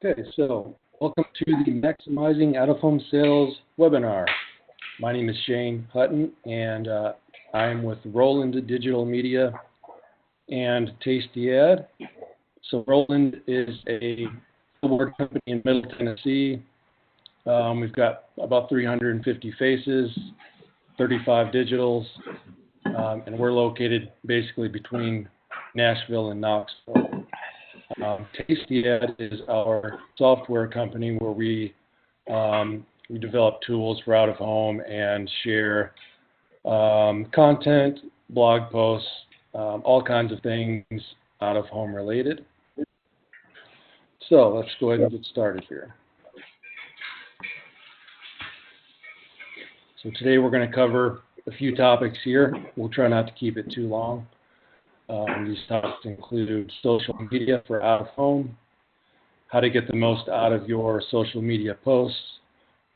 Okay, so welcome to the Maximizing Out-of-Home Sales webinar. My name is Shane Hutton, and I'm with Roland Digital Media and Tasty Ad. So Roland is a billboard company in Middle Tennessee. We've got about 350 faces, 35 digitals, and we're located basically between Nashville and Knoxville. Tasty Ad is our software company where we develop tools for out of home and share content, blog posts, all kinds of things out of home related. So let's go ahead and get started here. So today we're going to cover a few topics here. We'll try not to keep it too long. These topics include social media for out of home, how to get the most out of your social media posts,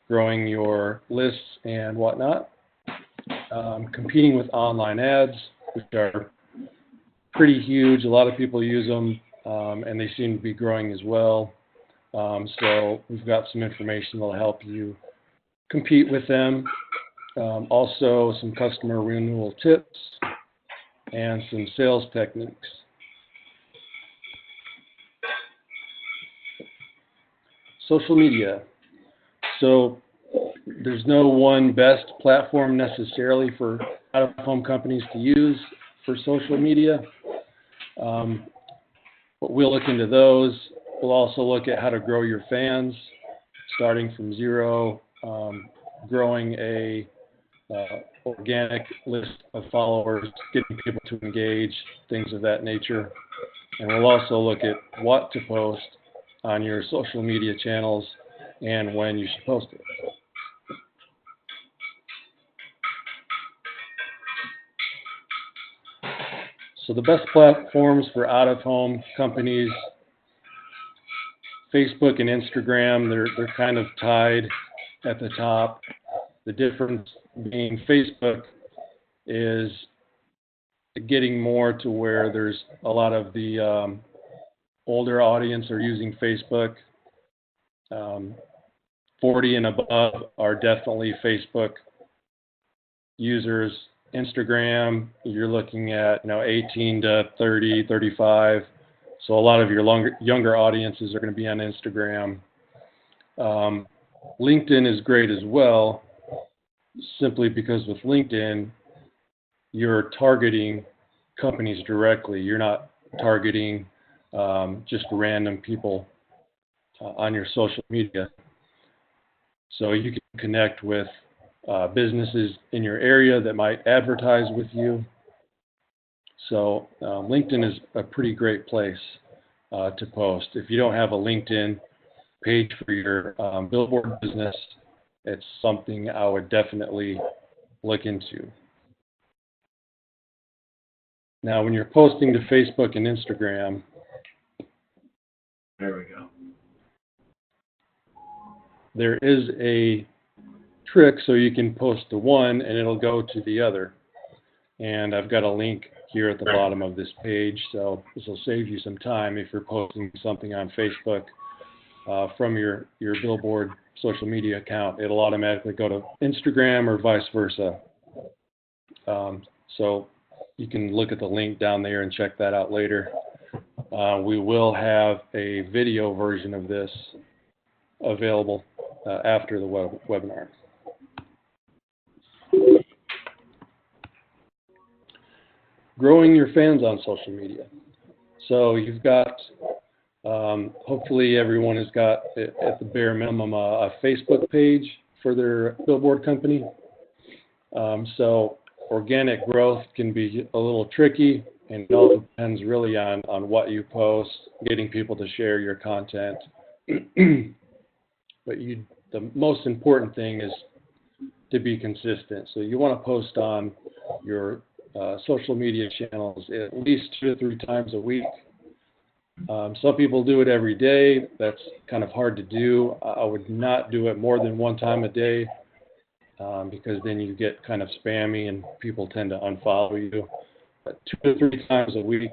growing your lists and whatnot, competing with online ads, which are pretty huge. A lot of people use them, and they seem to be growing as well. So we've got some information that will help you compete with them. Also, some customer renewal tips and some sales techniques. Social media. So there's no one best platform necessarily for out-of-home companies to use for social media. But we'll look into those. We'll also look at how to grow your fans, starting from zero, growing a organic list of followers, getting people to engage, things of that nature. And we'll also look at what to post on your social media channels and when you should post it. So the best platforms for out-of-home companies, Facebook and Instagram, they're kind of tied at the top. The difference being Facebook is getting more to where there's a lot of the older audience are using Facebook. 40 and above are definitely Facebook users. Instagram, you're looking at 18 to 30, 35. So a lot of your younger audiences are going to be on Instagram. LinkedIn is great as well, simply because with LinkedIn, you're targeting companies directly. You're not targeting just random people on your social media. So you can connect with businesses in your area that might advertise with you. So LinkedIn is a pretty great place to post. If you don't have a LinkedIn page for your billboard business, it's something I would definitely look into. Now, when you're posting to Facebook and Instagram, there we go. There is a trick so you can post to one and it'll go to the other. And I've got a link here at the bottom of this page, so this will save you some time if you're posting something on Facebook from your Billboard social media account. It'll automatically go to Instagram or vice versa. So you can look at the link down there and check that out later. We will have a video version of this available after the webinar. Growing your fans on social media. So you've got, hopefully everyone has got, at the bare minimum, a Facebook page for their billboard company. So organic growth can be a little tricky, and it all depends really on what you post, getting people to share your content. But the most important thing is to be consistent. So you want to post on your social media channels at least 2 to 3 times a week. Some people do it every day. That's kind of hard to do. I would not do it more than 1 time a day because then you get kind of spammy and people tend to unfollow you. But 2 to 3 times a week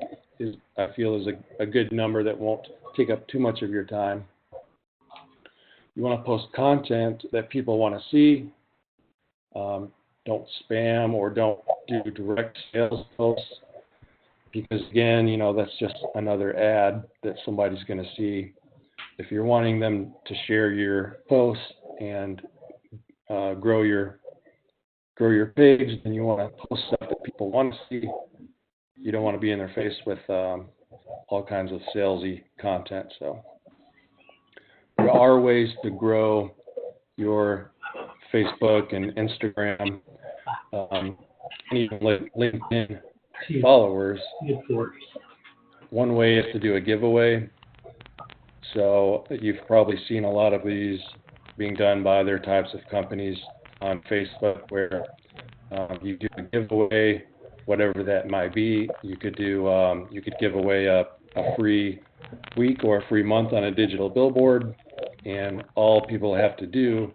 I feel is a good number that won't take up too much of your time. You want to post content that people want to see. Don't spam or don't do direct sales posts, because again, that's just another ad that somebody's going to see. If you're wanting them to share your posts and grow your page, then you want to post stuff that people want to see. You don't want to be in their face with all kinds of salesy content. So there are ways to grow your Facebook and Instagram, and even LinkedIn followers. One way is to do a giveaway. So you've probably seen a lot of these being done by other types of companies on Facebook, where you do a giveaway, whatever that might be. You could do you could give away a free week or a free month on a digital billboard, and all people have to do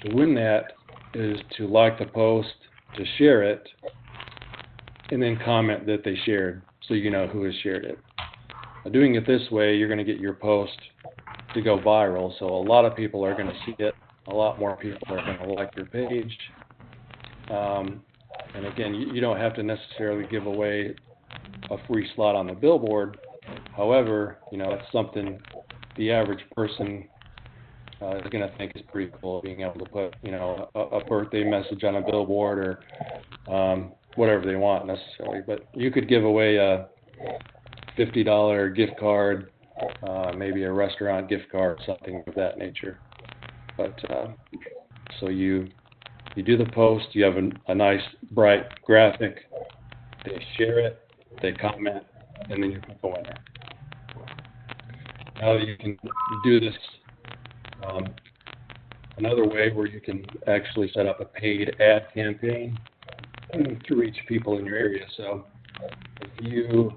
to win that is to like the post, to share it, and then comment that they shared, so you know who has shared it. Doing it this way, you're going to get your post to go viral, so a lot of people are going to see it. A lot more people are going to like your page. And again, you don't have to necessarily give away a free slot on the billboard. However, it's something the average person is going to think is pretty cool, being able to put, a birthday message on a billboard, or whatever they want necessarily. But you could give away a $50 gift card, maybe a restaurant gift card, something of that nature. But so you do the post, you have a nice bright graphic, they share it, they comment, and then you pick a winner. Now you can do this another way, where you can actually set up a paid ad campaign to reach people in your area. So if you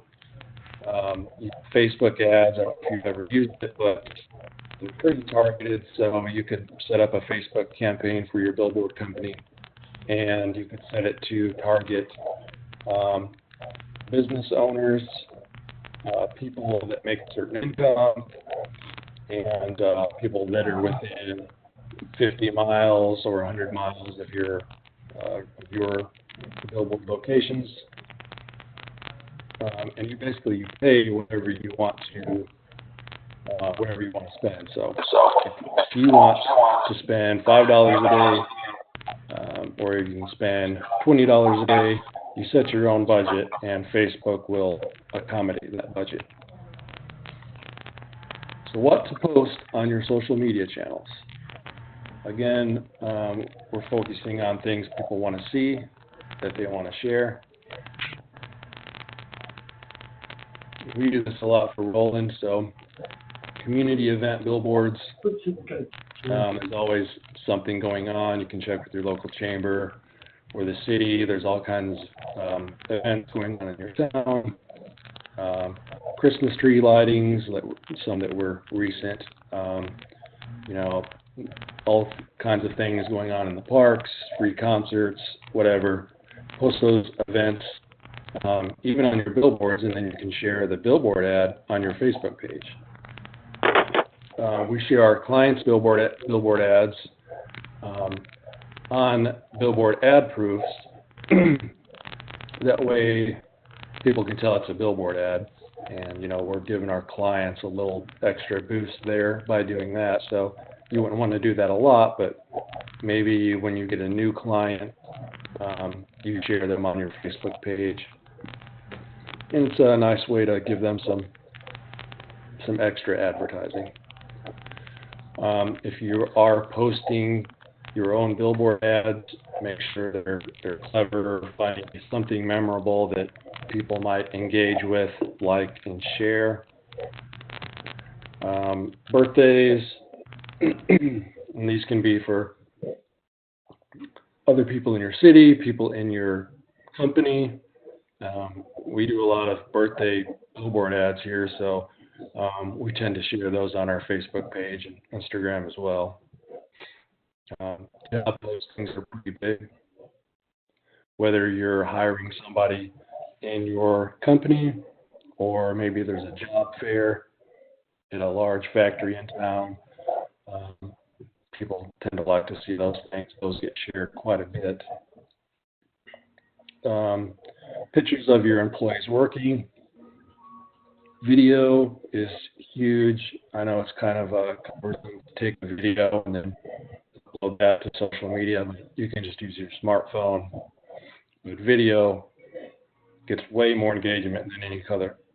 Facebook ads, I don't know if you've ever used it, but they're pretty targeted. So you could set up a Facebook campaign for your billboard company, and you could set it to target business owners, people that make a certain income, and people that are within 50 miles or 100 miles of your billboard locations. And you pay whatever you want to spend. So if you want to spend $5 a day, or you can spend $20 a day, you set your own budget, and Facebook will accommodate that budget. So what to post on your social media channels? Again, we're focusing on things people want to see, that they want to share. We do this a lot for Roland, so community event billboards, there's always something going on. You can check with your local chamber or the city. There's all kinds of events going on in your town. Christmas tree lightings, some that were recent. All kinds of things going on in the parks, free concerts, whatever. Post those events even on your billboards, and then you can share the billboard ad on your Facebook page. We share our clients' billboard ads on billboard ad proofs. That way people can tell it's a billboard ad, and we're giving our clients a little extra boost there by doing that. So you wouldn't want to do that a lot, but maybe when you get a new client, you share them on your Facebook page, and it's a nice way to give them some extra advertising. If you are posting your own billboard ads, make sure they're clever, finding something memorable that people might engage with, like, and share. Birthdays, and these can be for other people in your city, people in your company. We do a lot of birthday billboard ads here, so we tend to share those on our Facebook page and Instagram as well. Job postings are pretty big. Whether you're hiring somebody in your company, or maybe there's a job fair at a large factory in town, people tend to like to see those things. Those get shared quite a bit. Pictures of your employees working. Video is huge. I know it's kind of cumbersome to take a video and then upload that to social media, but you can just use your smartphone. But video gets way more engagement than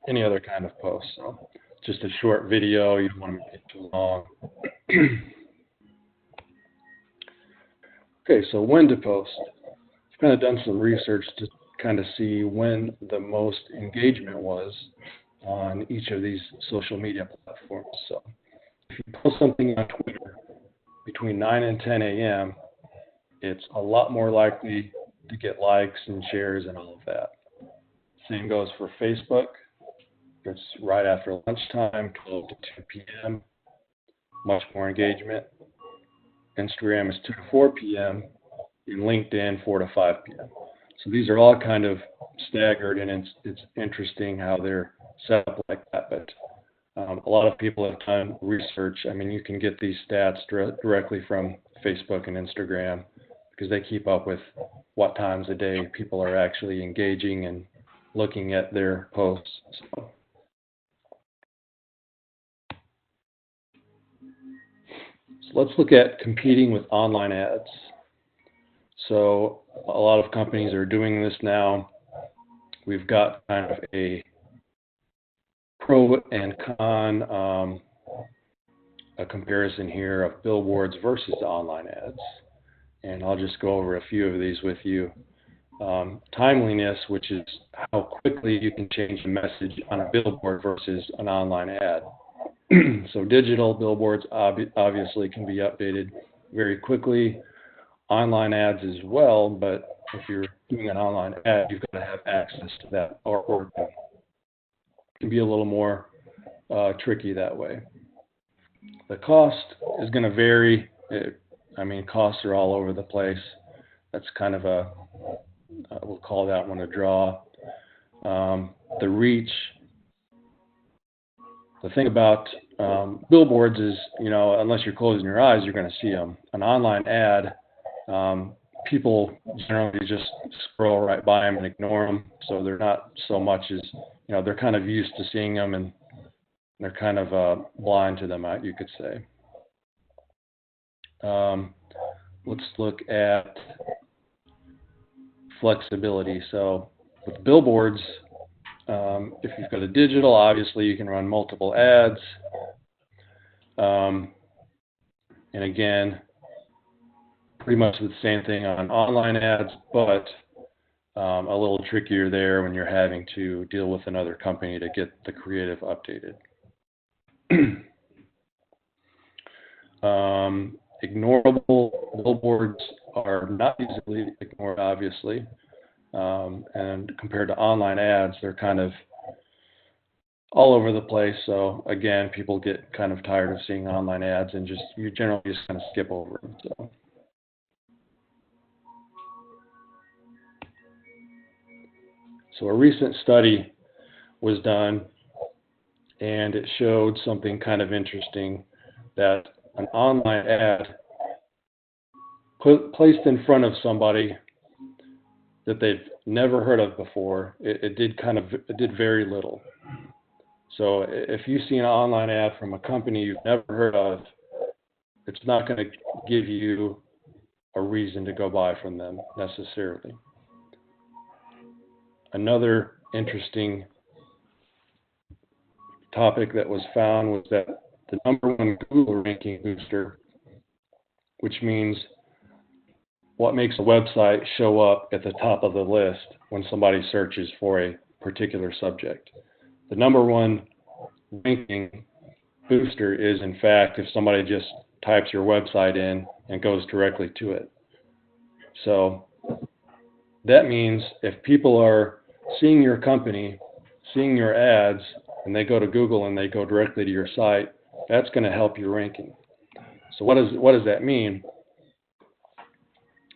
any other kind of post. So just a short video, you don't want to make it too long. Okay, so when to post. I've kind of done some research to kind of see when the most engagement was on each of these social media platforms. So if you post something on Twitter between 9 and 10 a.m., it's a lot more likely to get likes and shares and all of that. Same goes for Facebook. It's right after lunchtime, 12 to 2 p.m., much more engagement. Instagram is 2 to 4 p.m., and LinkedIn 4 to 5 p.m. So these are all kind of staggered, and it's interesting how they're set up like that. But a lot of people have done research. I mean, you can get these stats directly from Facebook and Instagram because they keep up with what times a day people are actually engaging and looking at their posts. So let's look at competing with online ads. So a lot of companies are doing this now. We've got kind of a pro and con a comparison here of billboards versus online ads. And I'll just go over a few of these with you. Timeliness, which is how quickly you can change the message on a billboard versus an online ad. So digital billboards obviously can be updated very quickly. Online ads as well, but if you're doing an online ad, you've got to have access to that artwork. It can be a little more tricky that way. The cost is going to vary. Costs are all over the place. That's kind of we'll call that one a draw. The reach. The thing about billboards is, unless you're closing your eyes, you're going to see them. An online ad, people generally just scroll right by them and ignore them, so they're not so much as, they're kind of used to seeing them and they're kind of blind to them, you could say. Let's look at flexibility. So with billboards, if you've got a digital, obviously you can run multiple ads. And again, pretty much the same thing on online ads, but a little trickier there when you're having to deal with another company to get the creative updated. Ignorable billboards are not easily ignored, obviously. And compared to online ads, they're kind of all over the place. So again, people get kind of tired of seeing online ads and you generally just kind of skip over them. So a recent study was done, and it showed something kind of interesting, that an online ad placed in front of somebody that they've never heard of before, it did very little. So if you see an online ad from a company you've never heard of, it's not going to give you a reason to go buy from them necessarily. Another interesting topic that was found was that the #1 Google ranking booster, which means what makes a website show up at the top of the list when somebody searches for a particular subject. The #1 ranking booster is, in fact, if somebody just types your website in and goes directly to it. So that means if people are seeing your company, seeing your ads, and they go to Google and they go directly to your site, that's going to help your ranking. So what does that mean?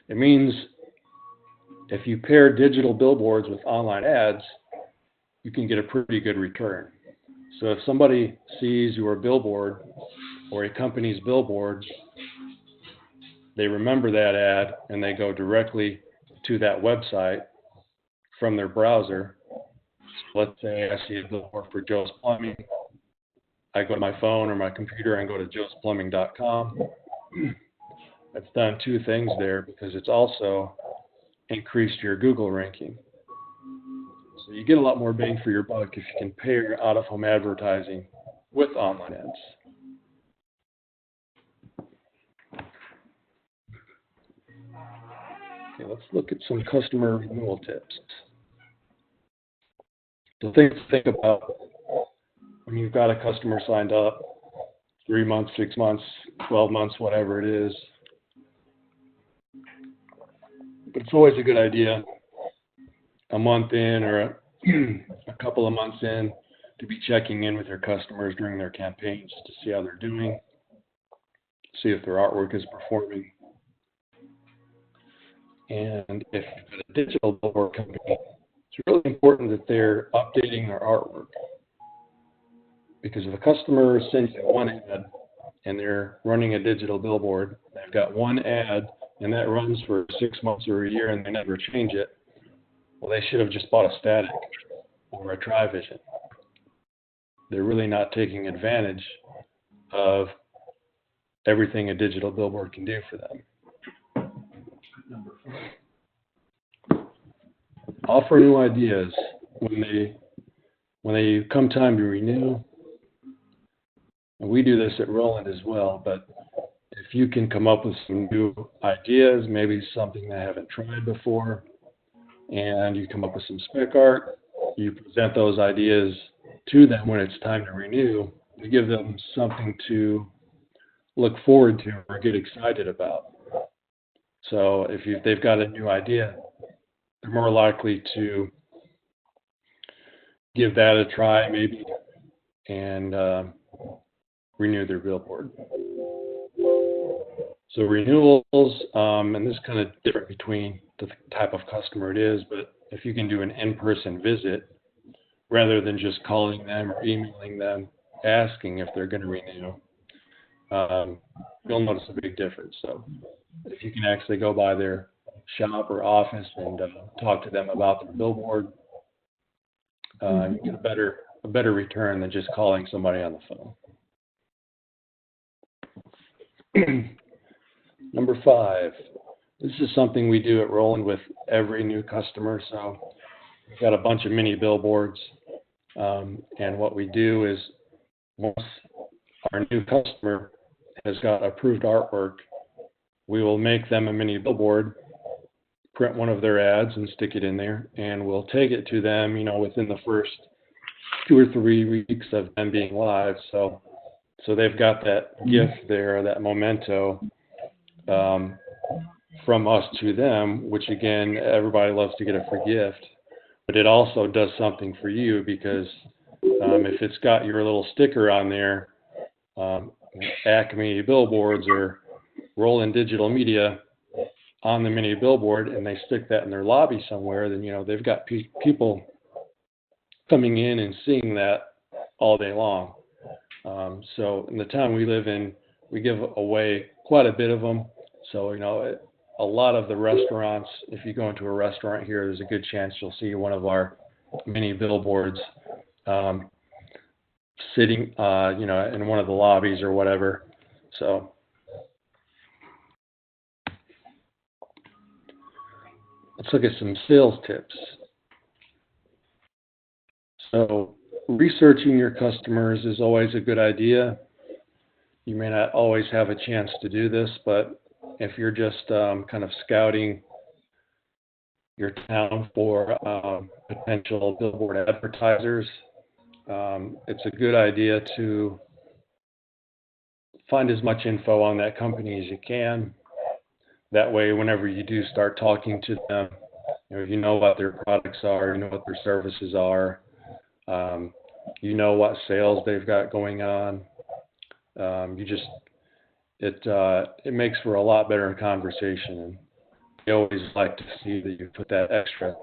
It means if you pair digital billboards with online ads, you can get a pretty good return. So if somebody sees your billboard or a company's billboard they remember that ad and they go directly to that website from their browser. So let's say I see a billboard for Joe's Plumbing. I go to my phone or my computer and go to joesplumbing.com. It's done two things there, because it's also increased your Google ranking. So you get a lot more bang for your buck if you can pair your out-of-home advertising with online ads. Okay, let's look at some customer renewal tips. The things to think about when you've got a customer signed up, 3 months, 6 months, 12 months, whatever it is. But it's always a good idea a month in or a couple of months in to be checking in with your customers during their campaigns to see how they're doing, see if their artwork is performing. And if you've got a digital billboard company, it's really important that they're updating their artwork. Because if a customer sends you one ad and they're running a digital billboard, they've got one ad and that runs for 6 months or a year and they never change it, well, they should have just bought a static or a tri-vision. They're really not taking advantage of everything a digital billboard can do for them. Offer new ideas when they come time to renew. And we do this at Roland as well, but if you can come up with some new ideas, maybe something they haven't tried before, and you come up with some spec art, you present those ideas to them when it's time to renew, you give them something to look forward to or get excited about. So if they've got a new idea, they're more likely to give that a try maybe and renew their billboard. So renewals, and this is kind of different between the type of customer it is, but if you can do an in-person visit rather than just calling them or emailing them asking if they're going to renew, you'll notice a big difference. So if you can actually go by their shop or office and talk to them about their billboard, you get a better return than just calling somebody on the phone. Number 5, this is something we do at Roland with every new customer. So we've got a bunch of mini billboards, and what we do is once our new customer has got approved artwork, we will make them a mini billboard, print one of their ads and stick it in there, and we'll take it to them, within the first 2 or 3 weeks of them being live. So they've got that gift there, that memento from us to them, which again, everybody loves to get a free gift, but it also does something for you because if it's got your little sticker on there, Acme Billboards or Roland Digital Media on the mini billboard, and they stick that in their lobby somewhere, then they've got people coming in and seeing that all day long. So in the town we live in, we give away quite a bit of them. So a lot of the restaurants, if you go into a restaurant here, there's a good chance you'll see one of our mini billboards sitting in one of the lobbies or whatever. So let's look at some sales tips. So researching your customers is always a good idea. You may not always have a chance to do this, but if you're just kind of scouting your town for potential billboard advertisers, it's a good idea to find as much info on that company as you can. That way, whenever you do start talking to them, you know what their products are, you know what their services are, you know what sales they've got going on. It makes for a lot better conversation, and we always like to see that you put that extra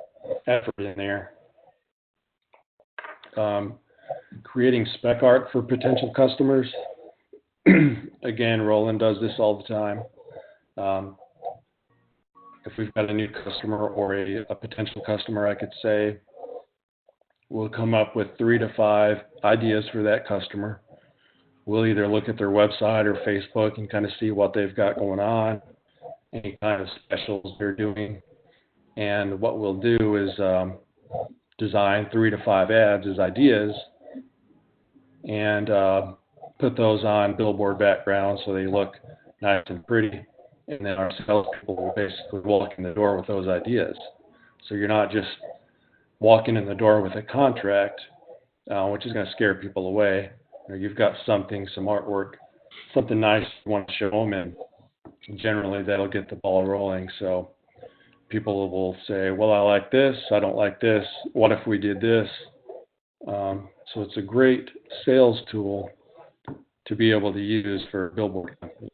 effort in there. Creating spec art for potential customers. Again, Roland does this all the time. Um, if we've got a new customer or a potential customer, I could say, we'll come up with 3 to 5 ideas for that customer. We'll either look at their website or Facebook and kind of see what they've got going on, any kind of specials they're doing. And what we'll do is design 3 to 5 ads as ideas and put those on billboard backgrounds so they look nice and pretty. And then our salespeople will basically walk in the door with those ideas. So you're not just walking in the door with a contract, which is going to scare people away. You've got something, some artwork, something nice you want to show them, and generally that'll get the ball rolling. So people will say, well, I like this, I don't like this, what if we did this? So it's a great sales tool to be able to use for billboard companies.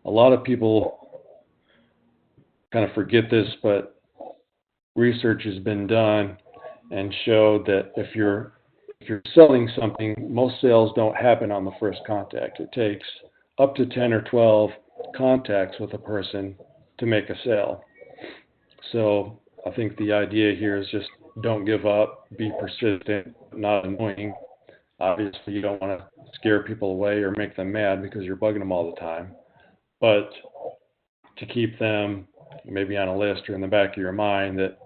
A lot of people kind of forget this, but research has been done and showed that if you're selling something, most sales don't happen on the first contact. It takes up to 10 or 12 contacts with a person to make a sale. So I think the idea here is just don't give up, be persistent, not annoying. Obviously, you don't want to scare people away or make them mad because you're bugging them all the time. But to keep them maybe on a list or in the back of your mind that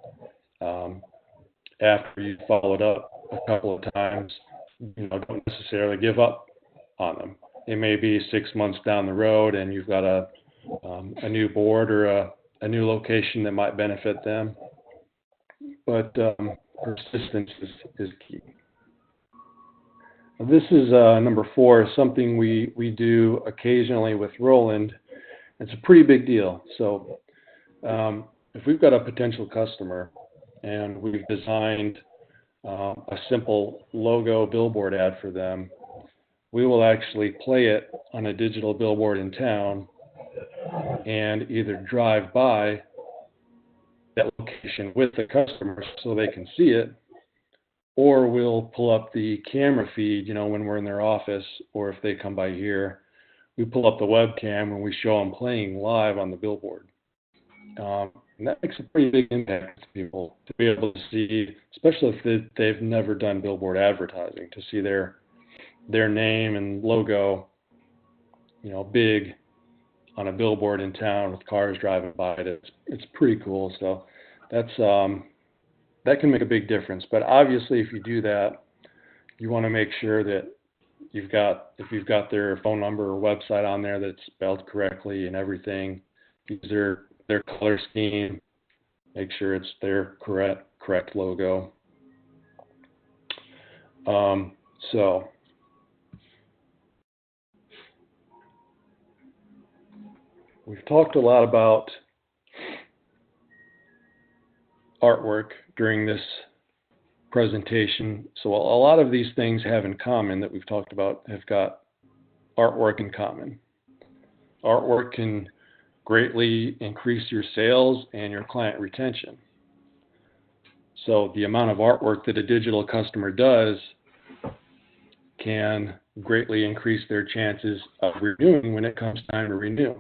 after you followed up a couple of times, don't necessarily give up on them. It may be 6 months down the road and you've got a new board or a new location that might benefit them. But persistence is key. This is number 4, something we do occasionally with Roland. It's a pretty big deal. So if we've got a potential customer and we've designed a simple logo billboard ad for them, we will actually play it on a digital billboard in town and either drive by that location with the customer so they can see it, or we'll pull up the camera feed, when we're in their office, or if they come by here, we pull up the webcam and we show them playing live on the billboard. And that makes a pretty big impact to people to be able to see, especially if they've never done billboard advertising, to see their name and logo, big on a billboard in town with cars driving by it. It's pretty cool. So that can make a big difference. But obviously, if you do that, you want to make sure that if you've got their phone number or website on there that's spelled correctly and everything, use their color scheme, make sure it's their correct logo. So we've talked a lot about artwork during this presentation. So a lot of these things have in common that we've talked about have got artwork in common. Artwork can greatly increase your sales and your client retention. So the amount of artwork that a digital customer does can greatly increase their chances of renewing when it comes time to renew.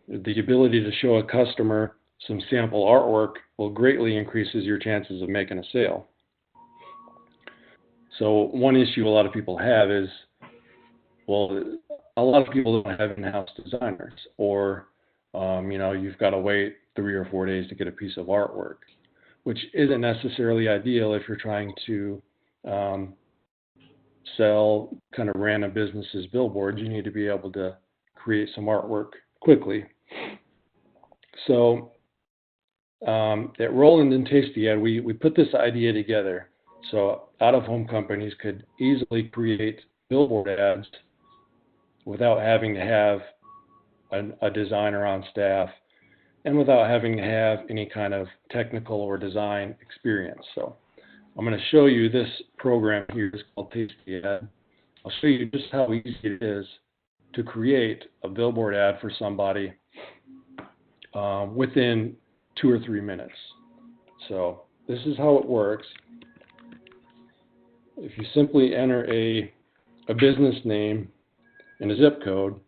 The ability to show a customer some sample artwork will greatly increases your chances of making a sale. So one issue a lot of people have is, well, a lot of people don't have in-house designers, or you've got to wait 3 or 4 days to get a piece of artwork, which isn't necessarily ideal if you're trying to sell kind of random businesses billboards. You need to be able to create some artwork quickly. So at Roland and Tasty Ad, we put this idea together so out-of-home companies could easily create billboard ads without having to have a designer on staff and without having to have any kind of technical or design experience. So I'm going to show you this program here. It's called Tasty Ad. I'll show you just how easy it is to create a billboard ad for somebody within 2 or 3 minutes. So this is how it works. If you simply enter a business name and a zip code,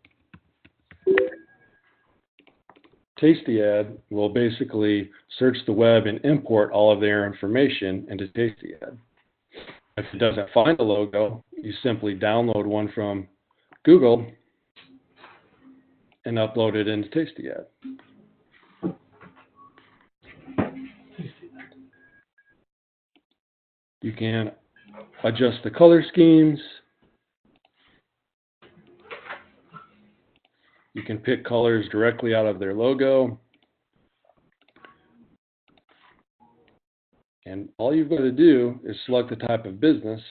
TastyAd will basically search the web and import all of their information into TastyAd. If it doesn't find a logo, you simply download one from Google and upload it into TastyAd. You can adjust the color schemes. You can pick colors directly out of their logo. And all you've got to do is select the type of business.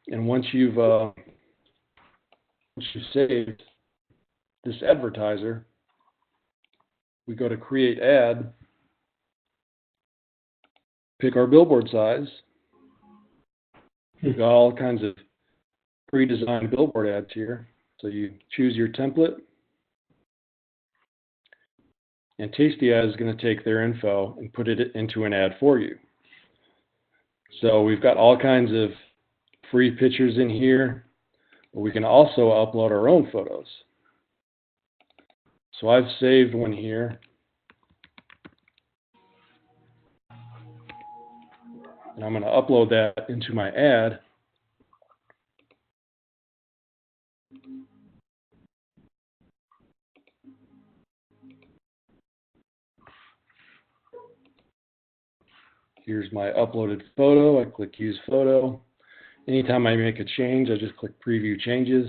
And once you've saved this advertiser, we go to create ad, pick our billboard size. We've got all kinds of pre-designed billboard ads here. So you choose your template, and TastyAd is going to take their info and put it into an ad for you. So we've got all kinds of free pictures in here, but we can also upload our own photos. So I've saved one here, and I'm going to upload that into my ad. Here's my uploaded photo. I click Use Photo. Anytime I make a change, I just click Preview Changes.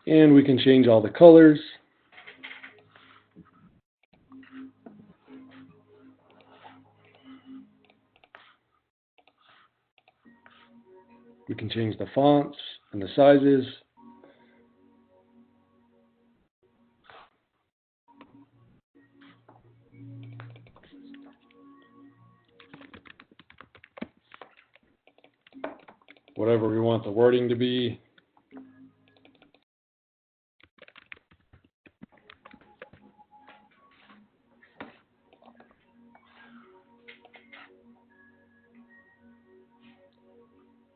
And we can change all the colors. We can change the fonts and the sizes. Whatever we want the wording to be.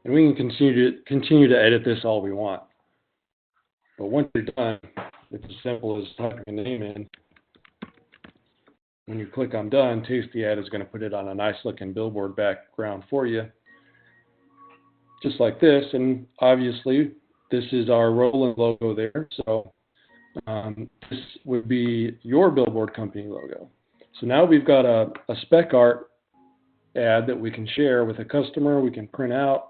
And we can continue to edit this all we want. But once you're done, it's as simple as typing a name in. When you click on Done, TastyAd is going to put it on a nice looking billboard background for you, just like this. And obviously, this is our Roland logo there. So this would be your billboard company logo. So now we've got a spec art ad that we can share with a customer. We can print out.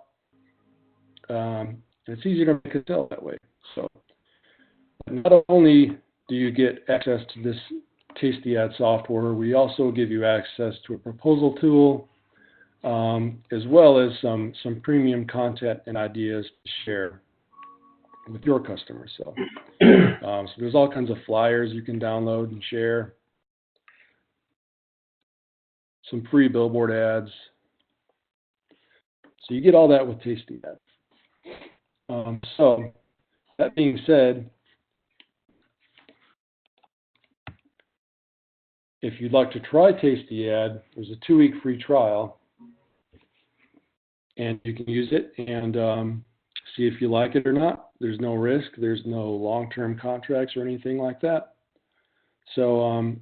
It's easier to make a sale that way. So not only do you get access to this TastyAd software, we also give you access to a proposal tool, as well as some premium content and ideas to share with your customers. So, so there's all kinds of flyers you can download and share, some free billboard ads. So you get all that with TastyAd. So that being said, if you'd like to try TastyAd, there's a 2-week free trial, and you can use it and see if you like it or not. There's no risk. There's no long-term contracts or anything like that. So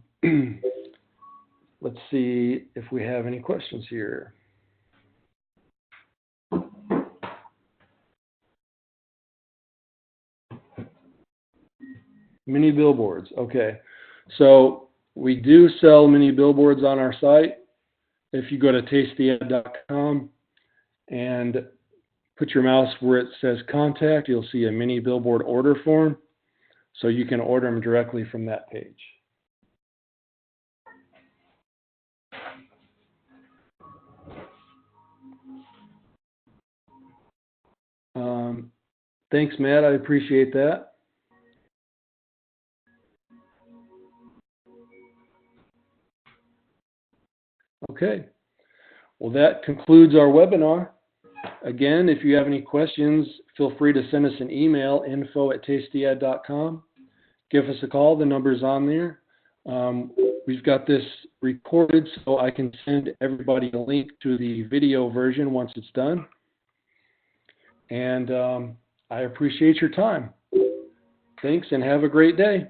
let's see if we have any questions here. Mini billboards. Okay. So we do sell mini billboards on our site. If you go to tastyad.com and put your mouse where it says contact, you'll see a mini billboard order form. So you can order them directly from that page. Thanks, Matt. I appreciate that. Okay. Well, that concludes our webinar. Again, if you have any questions, feel free to send us an email, info@tastyad.com. give us a call. The number's on there. We've got this recorded so I can send everybody a link to the video version once it's done. And I appreciate your time. Thanks and have a great day.